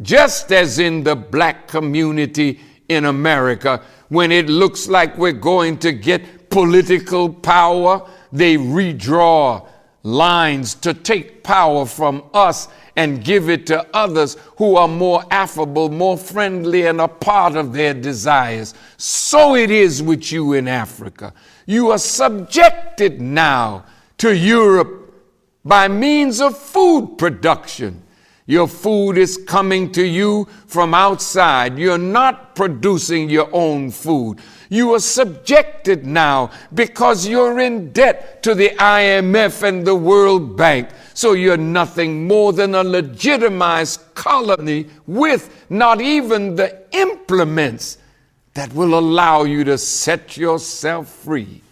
Just as in the black community in America, when it looks like we're going to get political power, they redraw lines to take power from us and give it to others who are more affable, more friendly, and a part of their desires. So it is with you in Africa. You are subjected now to Europe by means of food production. Your food is coming to you from outside. You're not producing your own food. You are subjected now because you're in debt to the IMF and the World Bank. So you're nothing more than a legitimized colony with not even the implements that will allow you to set yourself free.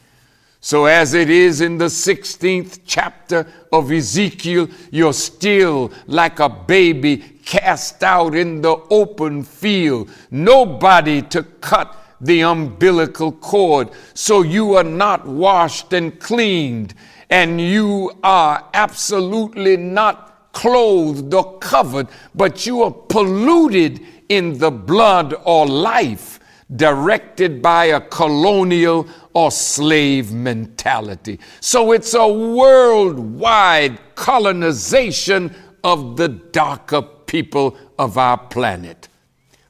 So as it is in the 16th chapter of Ezekiel, you're still like a baby cast out in the open field, nobody to cut the umbilical cord. So you are not washed and cleaned, and you are absolutely not clothed or covered, but you are polluted in the blood or life directed by a colonial or slave mentality. So it's a worldwide colonization of the darker people of our planet.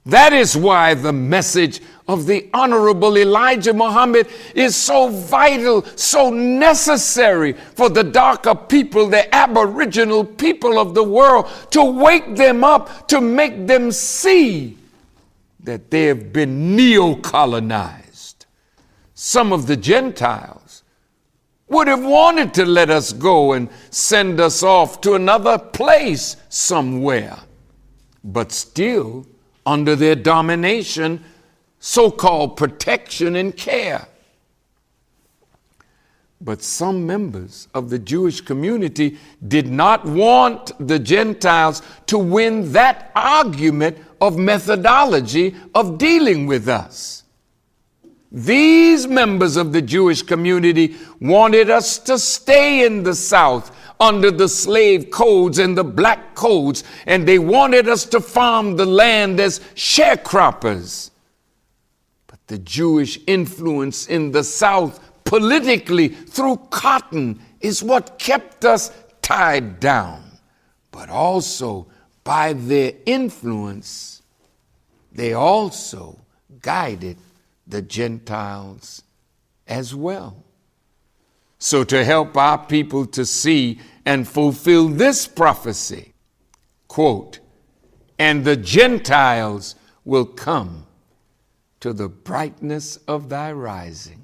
That is why the message of the Honorable Elijah Muhammad is so vital, so necessary for the darker people, the aboriginal people of the world, to wake them up, to make them see that they have been neo-colonized. Some of the Gentiles would have wanted to let us go and send us off to another place somewhere, but still under their domination, so-called protection and care. But some members of the Jewish community did not want the Gentiles to win that argument of methodology of dealing with us. These members of the Jewish community wanted us to stay in the South under the slave codes and the black codes, and they wanted us to farm the land as sharecroppers. But the Jewish influence in the South politically through cotton is what kept us tied down. But also by their influence, they also guided the Gentiles as well. So to help our people to see and fulfill this prophecy, quote, "And the Gentiles will come to the brightness of thy rising."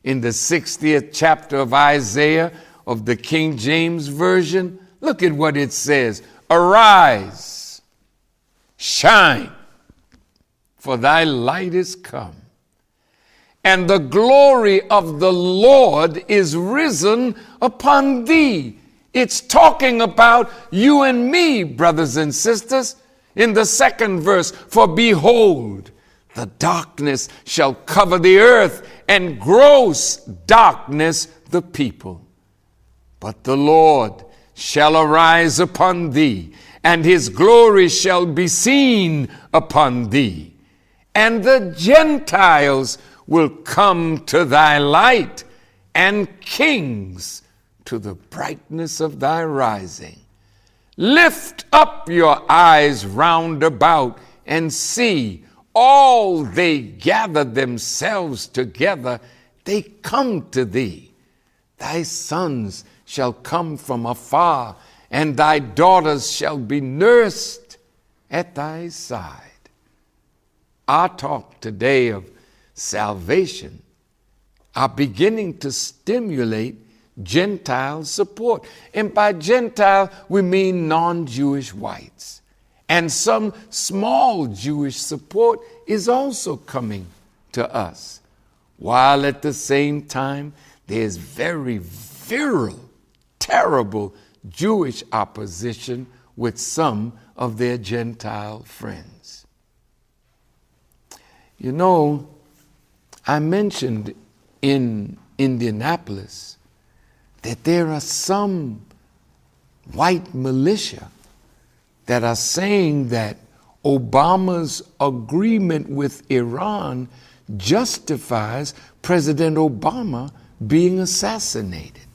In the 60th chapter of Isaiah of the King James Version, look at what it says. "Arise, shine, for thy light is come, and the glory of the Lord is risen upon thee." It's talking about you and me, brothers and sisters. In the second verse, "For behold, the darkness shall cover the earth, and gross darkness the people. But the Lord shall arise upon thee, and his glory shall be seen upon thee. And the Gentiles will come to thy light, and kings to the brightness of thy rising. Lift up your eyes round about, and see, all they gather themselves together, they come to thee. Thy sons shall come from afar, and thy daughters shall be nursed at thy side." Our talk today of salvation are beginning to stimulate Gentile support. And by Gentile, we mean non-Jewish whites. And some small Jewish support is also coming to us, while at the same time, there's very virile, terrible Jewish opposition with some of their Gentile friends. You know, I mentioned in Indianapolis that there are some white militia that are saying that Obama's agreement with Iran justifies President Obama being assassinated.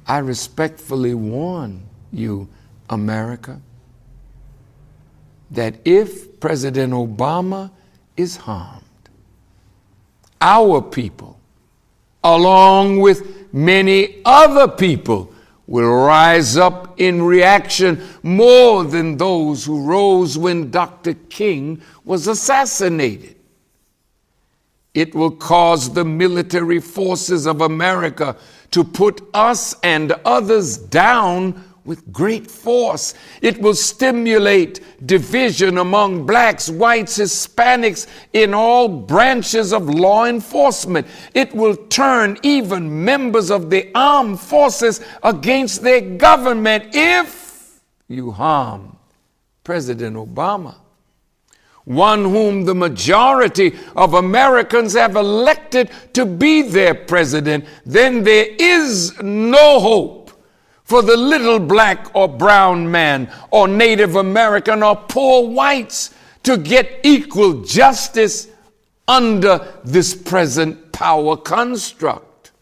I respectfully warn you, America, that if President Obama is harmed, our people, along with many other people, will rise up in reaction more than those who rose when Dr. King was assassinated. It will cause the military forces of America to put us and others down with great force. It will stimulate division among blacks, whites, Hispanics in all branches of law enforcement. It will turn even members of the armed forces against their government if you harm President Obama, one whom the majority of Americans have elected to be their president. Then there is no hope for the little black or brown man or Native American or poor whites to get equal justice under this present power construct.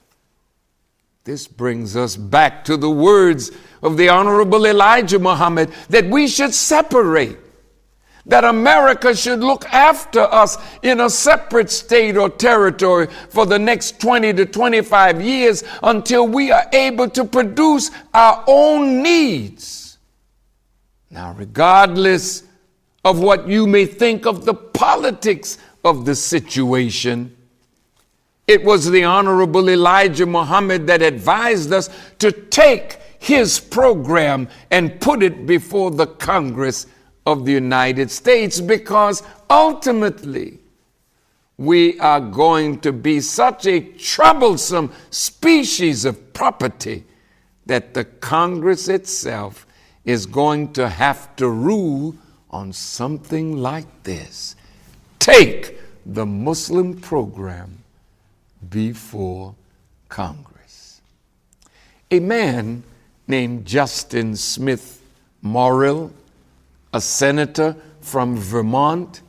This brings us back to the words of the Honorable Elijah Muhammad that we should separate, that America should look after us in a separate state or territory for the next 20 to 25 years until we are able to produce our own needs. Now, regardless of what you may think of the politics of the situation, it was the Honorable Elijah Muhammad that advised us to take his program and put it before the Congress of the United States, because ultimately we are going to be such a troublesome species of property that the Congress itself is going to have to rule on something like this: take the Muslim program before Congress. A man named Justin Smith Morrill, a senator from Vermont,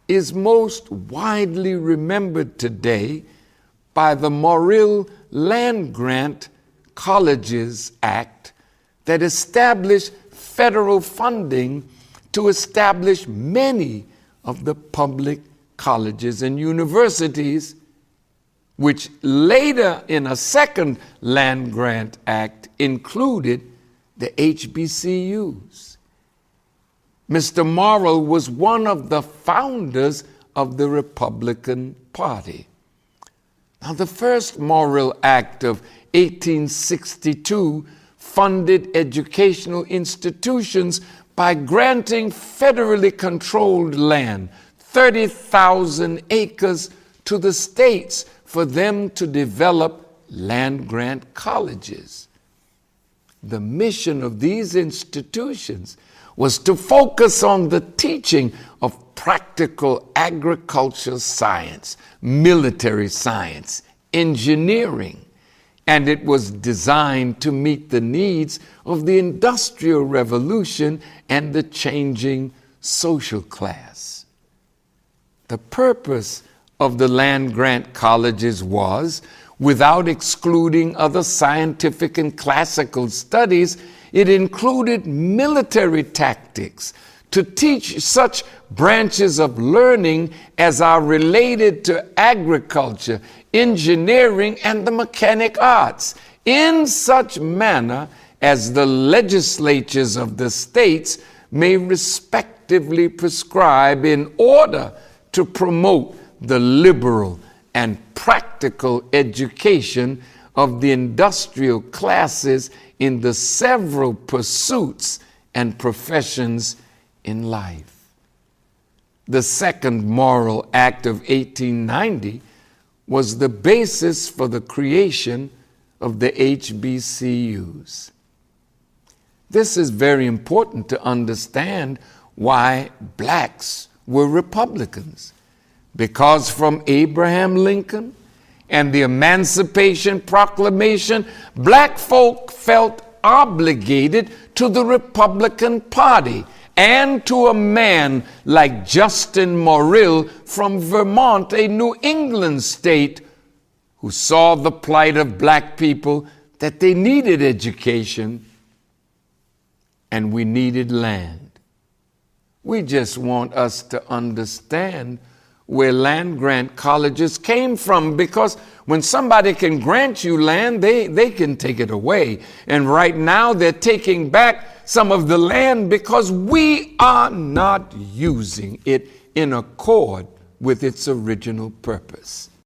is most widely remembered today by the Morrill Land Grant Colleges Act that established federal funding to establish many of the public colleges and universities, which later in a second Land Grant Act included the HBCUs. Mr. Morrill was one of the founders of the Republican Party. Now, the first Morrill Act of 1862 funded educational institutions by granting federally controlled land, 30,000 acres, to the states for them to develop land-grant colleges. The mission of these institutions was to focus on the teaching of practical agricultural science, military science, engineering, and it was designed to meet the needs of the Industrial Revolution and the changing social class. The purpose of the land-grant colleges was, without excluding other scientific and classical studies, it included military tactics to teach such branches of learning as are related to agriculture, engineering, and the mechanic arts in such manner as the legislatures of the states may respectively prescribe in order to promote the liberal and practical education of the industrial classes in the several pursuits and professions in life. The second Morrill Act of 1890 was the basis for the creation of the HBCUs. This is very important to understand why blacks were Republicans, because from Abraham Lincoln and the Emancipation Proclamation, black folk felt obligated to the Republican Party and to a man like Justin Morrill from Vermont, a New England state, who saw the plight of black people, that they needed education and we needed land. We just want us to understand where land grant colleges came from, because when somebody can grant you land, they can take it away. And right now they're taking back some of the land because we are not using it in accord with its original purpose.